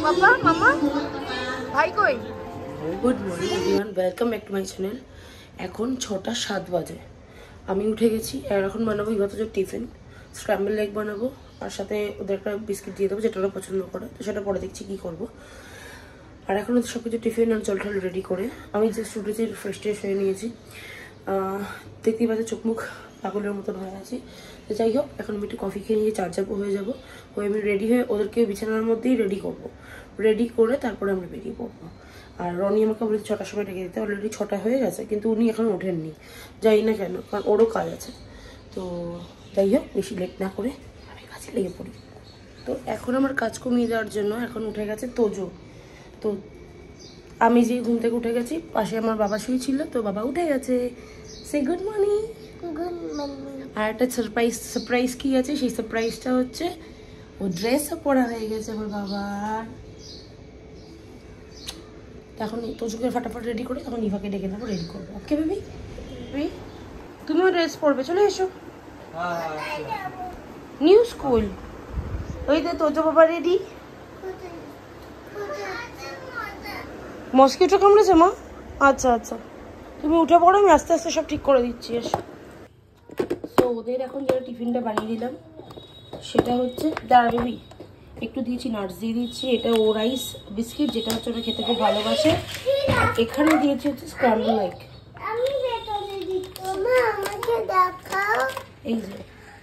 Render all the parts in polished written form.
পাপা মামা ভাই কই? Good morning everyone, welcome back to my channel. এখন 6টা 7 বাজে, আমি উঠে গেছি। আর এখন বানাবো ইগতজোর টিফিন, স্ক্র্যাম্বল এগ বানাবো, আর সাথে ওদের একটা বিস্কিট দিয়ে দেবো যেটা ওরা পছন্দ করে, তো সেটা পরে দেখছি কী করবো। আর এখন ওদের সব কিছু টিফিন আর জল টল রেডি করে আমি জাস্ট উঠেছি, ফ্রেশ ট্রেশ হয়ে নিয়েছি। দেখতেই পাচ্ছি চোখ মুখ পাগলের মতন হয়ে আছি। তো যাই হোক, এখন আমি একটু কফি খেয়ে নিয়ে চার্জাবো, হয়ে যাবো, হয়ে আমি রেডি হয়ে ওদেরকে বিছানার মধ্যেই রেডি করবো। রেডি করে তারপরে আমরা বেরিয়ে পড়বো। আর রনি আমাকে বলেছে 6টার সময় ডেকে দিতে, অলরেডি 6টা হয়ে গেছে, কিন্তু উনি এখনও ওঠেননি। যাই না কেন, কারণ ওরও কাজ আছে। তো যাই হোক, বেশি লেট না করে আমি কাজে লেগে পড়ি। তো এখন আমার কাজ কমিয়ে দেওয়ার জন্য এখন উঠে গেছে তোজো। তো আমি যে ঘুম থেকে উঠে গেছি, পাশে আমার বাবা শুয়েছিল, তো বাবা উঠে গেছে। সে গুড মর্নিং। Good morning. আর একটা সারপ্রাইজ কি আছে, সেই সারপ্রাইজটা হচ্ছে ও ড্রেসও পরা হয়ে গেছে আমার বাবার। এখন তোজোকে ফাটাফাট রেডি করে তখন ইভাকে ডেকে নেবো, রেডি করবো। Okay baby? তুমিও ড্রেস পরবে, চলে এসো। নিউ স্কুল, ওই তো তোজো বাবা রেডি। মস্কিটো কামড়েছে মা? আচ্ছা আচ্ছা, তুমি উঠে পড়ো, আমি আস্তে আস্তে সব ঠিক করে দিচ্ছি। এসো। তো ওদের এখন যেটা টিফিনটা বানিয়ে দিলাম সেটা হচ্ছে, দাঁড়া বেবি, একটু দিয়েছি নাটস দিয়ে দিচ্ছি। এটা ও রাইস বিস্কিট, যেটা হচ্ছে ওরা খেতে খুব ভালোবাসে। এখানে দিয়েছি হচ্ছে স্ক্র্যাম্বল এগ। এই যে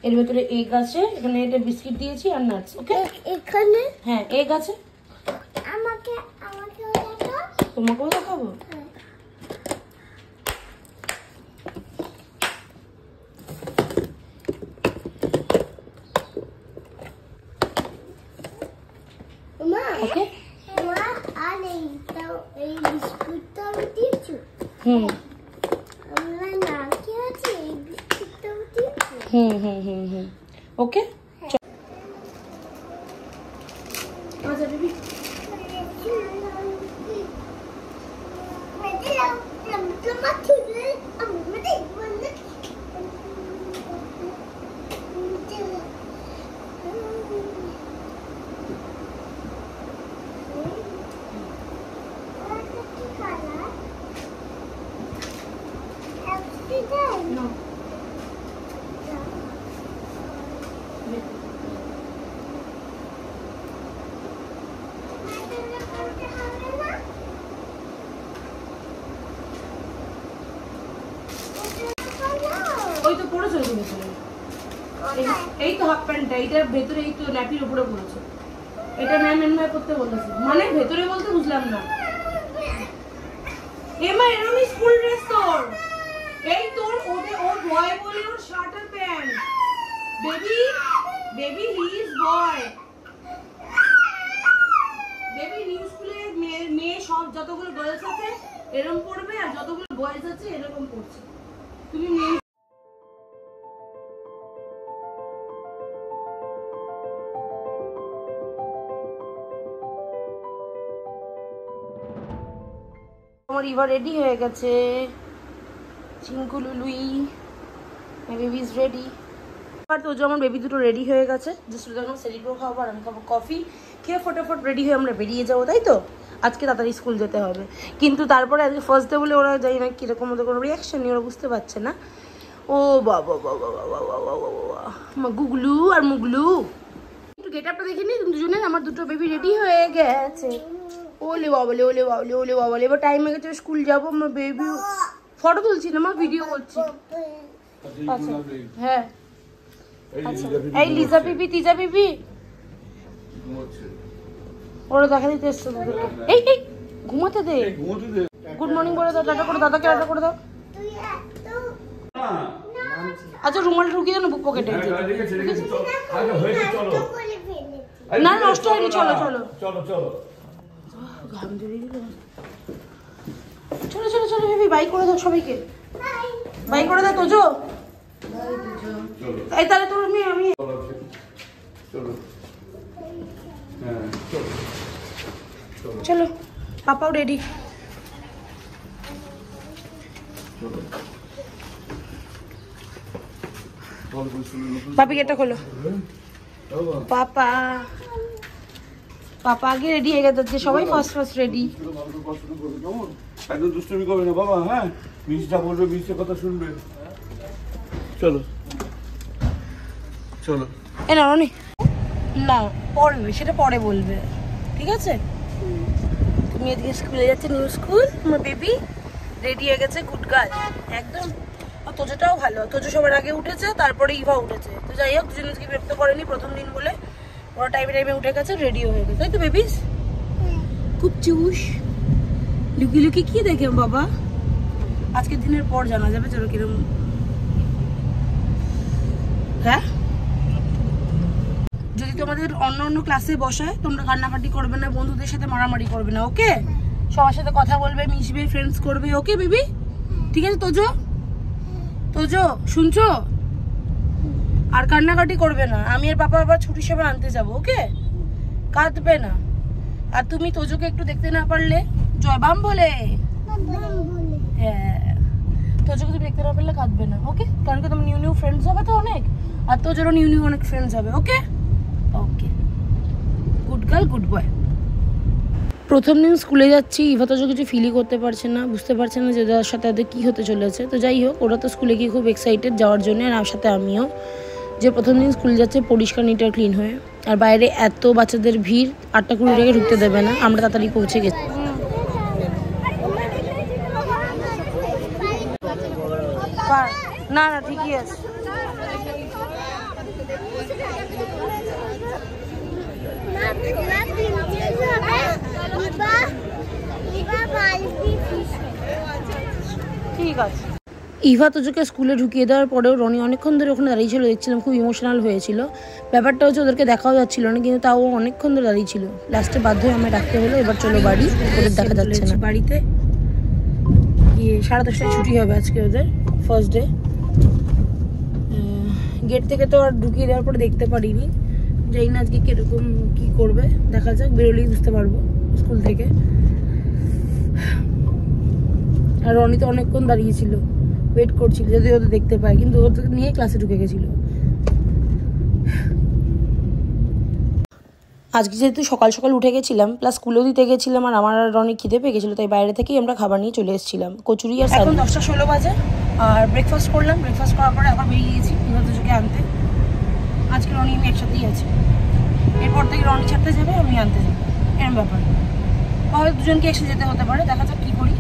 এর ভেতরে এগ আছে, এখানে এটা বিস্কিট দিয়েছি আর নাটস। ওকে, এখানে হ্যাঁ এগ আছে। তোমাকেও দেখাবো। ওকে, হুম হুম হুম হুম হুম ওকে। আচ্ছা বেবি, ওই তো পড়েছে ওই ভেতরে, এই তো হাফ প্যান্টটা, এইটার ভেতরে এই তো ন্যাপির উপরে পড়েছে। এটা ম্যাম এনভাই করতে বলেছে, মানে ভেতরে বলতে বুঝলাম না। এমা এরকমই স্কুল ড্রেস তোর, এই তোর ওদের ও বয় বলে ওর শার্ট আর pant. Baby baby he is boy. Baby new স্কুলে মেয়ে সব যতগুলো গার্লস আছে এরকম পড়বে, আর যতগুলো বয়েজ আছে এরকম পড়ছে। তুমি মেয়ে আমার ইভা রেডি হয়ে গেছে। Chinku লুলুই, my baby is ready. আর তো আমার বেবি দুটো রেডি হয়ে গেছে, জাস্ট যখন সেরিব্রো খাবো আর আমি খাবো কফি, খেয়ে ফটাফট রেডি হয়ে আমরা বেরিয়ে যাবো, তাই তো? আজকে তাড়াতাড়ি স্কুল যেতে হবে, কিন্তু তারপরে আজকে ফার্স্ট ডে বলে ওরা জানি না কীরকম ওদের কোনো রিয়াকশন নেই, ওরা বুঝতে পারছে না। ও বাবা বাবা বাবা বাবা বাবা, গুগলু আর মুগলু, একটু গেট আপটা দেখে নি দুজনের। আমার দুটো বেবি রেডি হয়ে গেছে। ওলে বাবলে ওলে বাবলে ওলে বাবলে, এবার টাইম হয়ে গেছে, স্কুল যাবো। আমার বেবি ফটো তুলছি না মা, ভিডিও করছি। আচ্ছা হ্যাঁ, আচ্ছা এই লিজা বিবি তিজা বিবি ওরা দেখা দিতে এসছে তোদেরকে। এই এই ঘুমাতে দে, গুড মর্নিং বলে দাও, টাটা করে দাদাকে টাটা করে দাও। আচ্ছা রুমাল ঢুকিয়ে দাও না বুক পকেটে। না নষ্ট হয়নি, চলো চলো চলো চলো, ঘাম জড়িয়ে দিল। চলো চলো চলো বেবি, বাই করে দাও সবাইকে, বাই করে দাও তোজো। এই তাহলে তোর মেয়ে আমি চলো, পাপাও রেডি। পাপি গেটটা খোলো। পাপা পাপা আগে রেডি হয়ে গেছে, সবাই ফার্স্ট রেডি। একদম দুষ্টুমি করবে না বাবা, হ্যাঁ মিষ্টিটা বলবে, মিষ্টির কথা শুনবে। চলো চলো। এ না রনি, না পড়বে, সেটা পরে বলবে, ঠিক আছে? তুমি এদিকে স্কুলে যাচ্ছে, নিউ স্কুল, আমার বেবি রেডি হয়ে গেছে, গুড গার্ল একদম। আর তোজোটাও ভালো, তোজো সবার আগে উঠেছে, তারপরে ইভা উঠেছে। তো যাই হোক, দুজনকে বিরক্ত করেনি প্রথম দিন বলে, ওরা টাইমে উঠে গেছে, রেডিও হয়ে গেছে, তাই তো বেবিস? খুব চুষ লুকি লুকি কি দেখে বাবা, আজকের দিনের পর জানা যাবে চলো কিরম। হ্যাঁ, যদি তোমাদের অন্য ক্লাসে বসায় তোমরা কান্নাকাটি করবে না, বন্ধুদের সাথে মারামারি করবে না, ওকে? সবার সাথে কথা বলবে, মিশবে, ফ্রেন্ডস করবে, ওকে বেবি? ঠিক আছে তোজো? তোজো শুনছো? আর কান্নাকাটি করবে না, আমি আর পাপা আবার ছুটির সময় আনতে যাবো, ওকে? কাঁদবে না। আর তুমি তোজোকে একটু দেখতে না পারলে জয়বাম বলে, হ্যাঁ, তোজোকে তুমি দেখতে না পারলে কাঁদবে না, ওকে? কারণ কি তোমার নিউ ফ্রেন্ডস হবে তো অনেক, আর তোজোরও নিউ অনেক ফ্রেন্ডস হবে, ওকে? ওকে, গুড গার্ল, গুড বয়। প্রথম দিন স্কুলে যাচ্ছি, ইভা তো কিছু ফিলই করতে পারছে না, বুঝতে পারছে না যে ওদের সাথে ওদের কী হতে চলেছে। তো যাই হোক, ওরা তো স্কুলে গিয়ে খুব এক্সাইটেড যাওয়ার জন্য, আর আমার সাথে আমিও, যে প্রথম দিন স্কুলে যাচ্ছে পরিষ্কার নিট আর ক্লিন হয়ে। আর বাইরে এত বাচ্চাদের ভিড়, 8:20 আগে ঢুকতে দেবে না, আমরা তাড়াতাড়ি পৌঁছে গেছি। না না ঠিকই আছে। ঠিক আছে। ইভা তোজোকে স্কুলে ঢুকিয়ে দেওয়ার পরেও রনি অনেকক্ষণ ধরে ওখানে দাঁড়িয়ে ছিল, দেখছিলাম খুব ইমোশনাল হয়েছিল। ব্যাপারটা হচ্ছে ওদেরকে দেখাও যাচ্ছিল না, কিন্তু তাও অনেকক্ষণ ধরে দাঁড়িয়ে ছিল। লাস্টে বাধ্য হয়ে আমায় ডাকতে হলো, এবার চলো বাড়ি, ওদের দেখা যাচ্ছে না। বাড়িতে গিয়ে 10:30টায় ছুটি হবে আজকে ওদের, ফার্স্ট ডে। গেট থেকে তো আর ঢুকিয়ে দেওয়ার পরে দেখতে পারিনি, জানি না আজকে কিরকম কি করবে, দেখা যাক, বেরোলেই বুঝতে পারবো স্কুল থেকে। আর রনি তো অনেকক্ষণ দাঁড়িয়েছিল, ওয়েট করছিল যদি ওদের দেখতে পায়, কিন্তু ওদের নিয়ে ক্লাসে ঢুকে গেছিল। আজকে যেহেতু সকাল সকাল উঠে গেছিলাম, প্লাস স্কুলেও দিতে গেছিলাম, আর আমার আর রনি খিদে পেয়ে গেছিলো, তাই বাইরে থেকেই আমরা খাবার নিয়ে চলে এসেছিলাম, কচুরি আর। এখন 10:16 বাজে, আর ব্রেকফাস্ট করলাম, ব্রেকফাস্ট করার পরে আবার বেরিয়ে গেছি ইভা তোজোকে আনতে। আজকে রনি আমি একসাথেই আছি, এরপর থেকে রনি ছাড়তে যাবে, আমি আনতে যাবো, এরকম ব্যাপার। হয়তো দুজনকে একসাথে যেতে হতে পারে, দেখা যাক কী করি।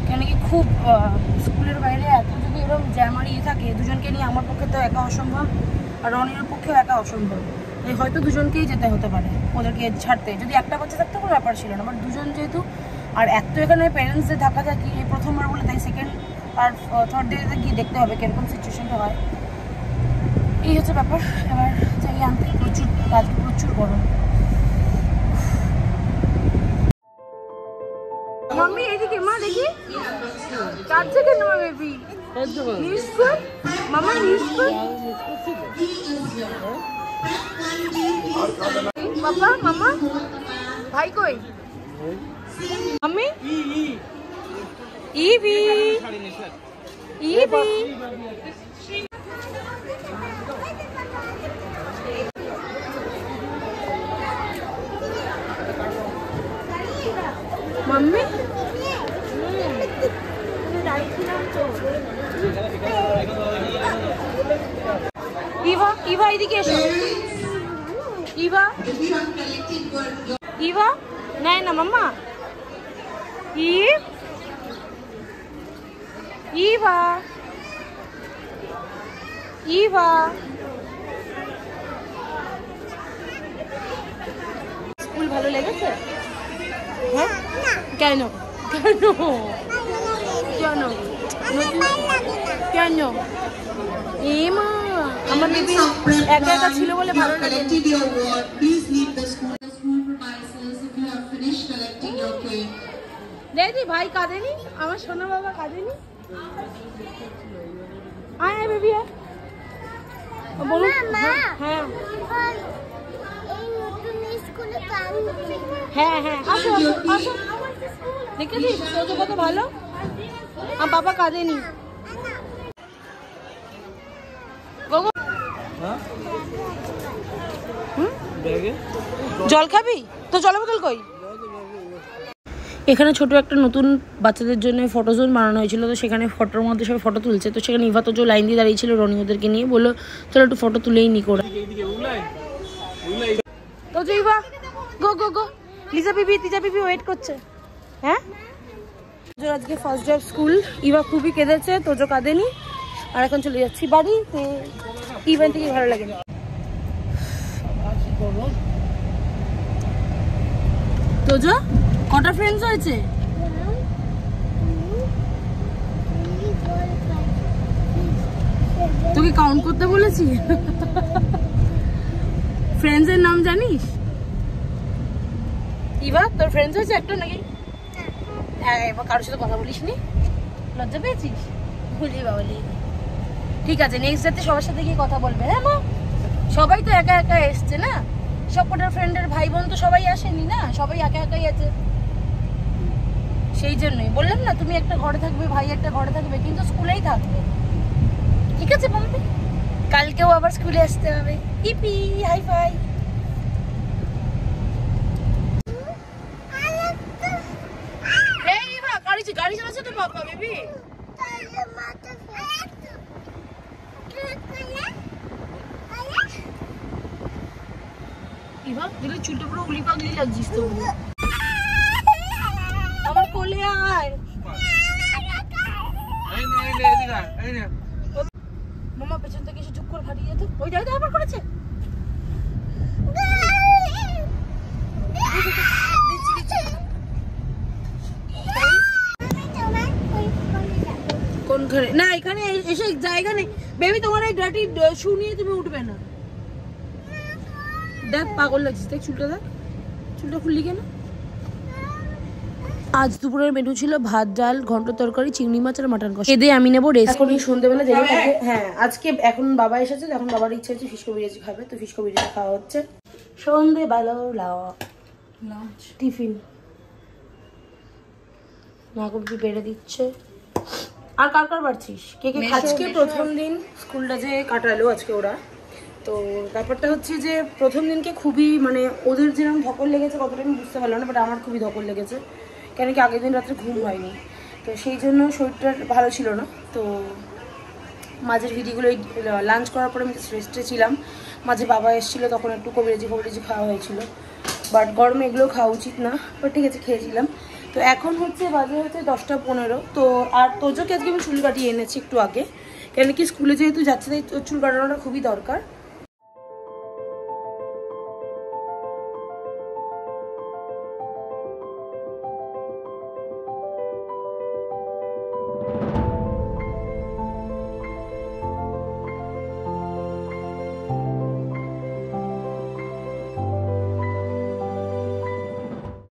কেন কি খুব স্কুলের বাইরে এত যদি এরকম জ্যাম আর ইয়ে থাকে, দুজনকে নিয়ে আমার পক্ষে তো একা অসম্ভব, আর রনির পক্ষেও একা অসম্ভব। হয়তো দুজনকেই যেতে হতে পারে ওদেরকে ছাড়তে। যদি একটা বাচ্চা থাকতে কোনো ব্যাপার ছিল না, বাট দুজন যেহেতু, আর এত এখানে প্যারেন্টসদের ধাক্কা থাকি, এই প্রথমবার বলে, তাই সেকেন্ড আর থার্ড ডেতে গিয়ে দেখতে হবে কীরকম সিচুয়েশনটা হয়। এই হচ্ছে ব্যাপার। এবার চাই আনতে, প্রচুর কাজ, প্রচুর গরম। মাম্মি এদিকে, মা দেখি কাঁদছে কেন আমার বেবি? মামা বাবা, মামা ভাই কই? Mummy EV EV mummy Eva, Eva এদিকে এসো। ইভা, ইভা নাই না মাম্মা। ইভা, ইভা স্কুল ভালো লেগেছে? হ্যাঁ, কেন কেন কেন কেন? এ মা, আমার বেবি একা একা ছিল বলে ভালো লাগে। দেখি ভাই কাঁদেনি, আমার সোনা বাবা কাঁদেনি। আয় বেবি, বলুন। হ্যাঁ হ্যাঁ হ্যাঁ, আসো আসো। দেখেছিস তোজো কত ভালো, আমার বাবা কাঁদেনি। ব্যাগে জল খাবি? তো জল বোতল কই? এখানে ছোট একটা নতুন বাচ্চাদের জন্য ফটো জোন বানানো হয়েছিল, তো সেখানে ফটোর মধ্যে সবাই ফটো তুলছে। তো সেখানে ইভা তোজো লাইন দিয়ে দাঁড়িয়েছিল রনি ওদেরকে নিয়ে, বললো চলো একটু ফটো তুলেই নি করে। তোজো ইভা গো গো গো, লিজা বিবি তিজা বিবি ওয়েট করছে। হ্যাঁ তোজোর আজকে first day of school. Eva খুবই কেঁদেছে, তোজো কাঁদেনি। আর এখন চলে যাচ্ছি বাড়িতে। ইভেন্ট থেকে ভালো লাগে না। তোজো কটা ফ্রেন্ডস হয়েছে? তোকে কাউন্ট করতে বলেছি? ফ্রেন্ডস এর নাম জানিস? ইভা তোর ফ্রেন্ডস হয়েছে একটা নাকি? এবার কারোর সাথে কথা বলিস নি? লজ্জা পেয়েছিস? ভুলি বাবলি। ঠিক আছে, নেক্সট ডেতে সবার সাথে গিয়ে কথা বলবে। হ্যাঁ মা, সবাই তো একা একা এসছে না, সব কটার ফ্রেন্ডের ভাই বোন তো সবাই আসেনি না, সবাই একা একাই আছে। সেই জন্যই বললাম না, তুমি একটা ঘরে থাকবে, ভাই একটা ঘরে থাকবে, কিন্তু স্কুলেই থাকবে। ঠিক আছে মাম্পি, কালকেও আবার স্কুলে আসতে হবে। ইপি হাই ফাই। গাড়ি চালাচ্ছে তো বাবা বেবি। ইভা দিলে চুলটা পুরো উলি পাগলি লাগছিস তো। আমার কোলে আয়। মামা পেছন থেকে এসে চুপ করে ফাটিয়ে যেত। ওই যাই তো আবার করেছে। কোনখানে? না এখানে এসে জায়গা নেই বেবি, তোমার এই ডার্টি শু নিয়ে তুমি উঠবে না। দেখ পাগল লাগছিস, দেখ চুলটা, দেখ চুলটা খুললি কেন? আজ দুপুরের মেনু ছিল ভাত, ডাল, ঘন্ট তরকারি, চিংড়ি মাছ আর মাটন কষা। এদের আমি নেবো রেস্ট। এখন সন্ধ্যেবেলা যাই। হ্যাঁ আজকে এখন বাবা এসেছে, এখন বাবার ইচ্ছা হচ্ছে ফিশকো বিরিয়ানি খাবে, তো ফিশকো বিরিয়ানি খাওয়া হচ্ছে। সন্ধ্যেবেলা লাঞ্চ টিফিন নাগরকি বেড়ে দিচ্ছে। আর কার কার বাড়ছিস? কে কে? আজকে প্রথম দিন স্কুলটা যে কাটালো আজকে ওরা, তো ব্যাপারটা হচ্ছে যে প্রথম দিনকে খুবই মানে ওদের যেরকম ধকল লেগেছে কতটা আমি বুঝতে পারলাম না, বাট আমার খুবই ধকল লেগেছে। কেন কি আগের দিন রাত্রে ঘুম হয়নি, তো সেই জন্য শরীরটা ভালো ছিল না। তো মাঝের ভিডিওগুলো লাঞ্চ করার পরে আমি রেস্টে ছিলাম। মাঝে বাবা এসেছিলো, তখন একটু কবিরাজি খাওয়া হয়েছিল, বাট গরমে এগুলো খাওয়া উচিত না, বাট ঠিক আছে খেয়েছিলাম। তো এখন হচ্ছে বাজে হচ্ছে 10টা 15। তো আর তোজোকে আজকে আমি চুল কাটিয়ে এনেছি একটু আগে, কেন কি স্কুলে যেহেতু যাচ্ছে তাই চুল কাটানোটা খুবই দরকার।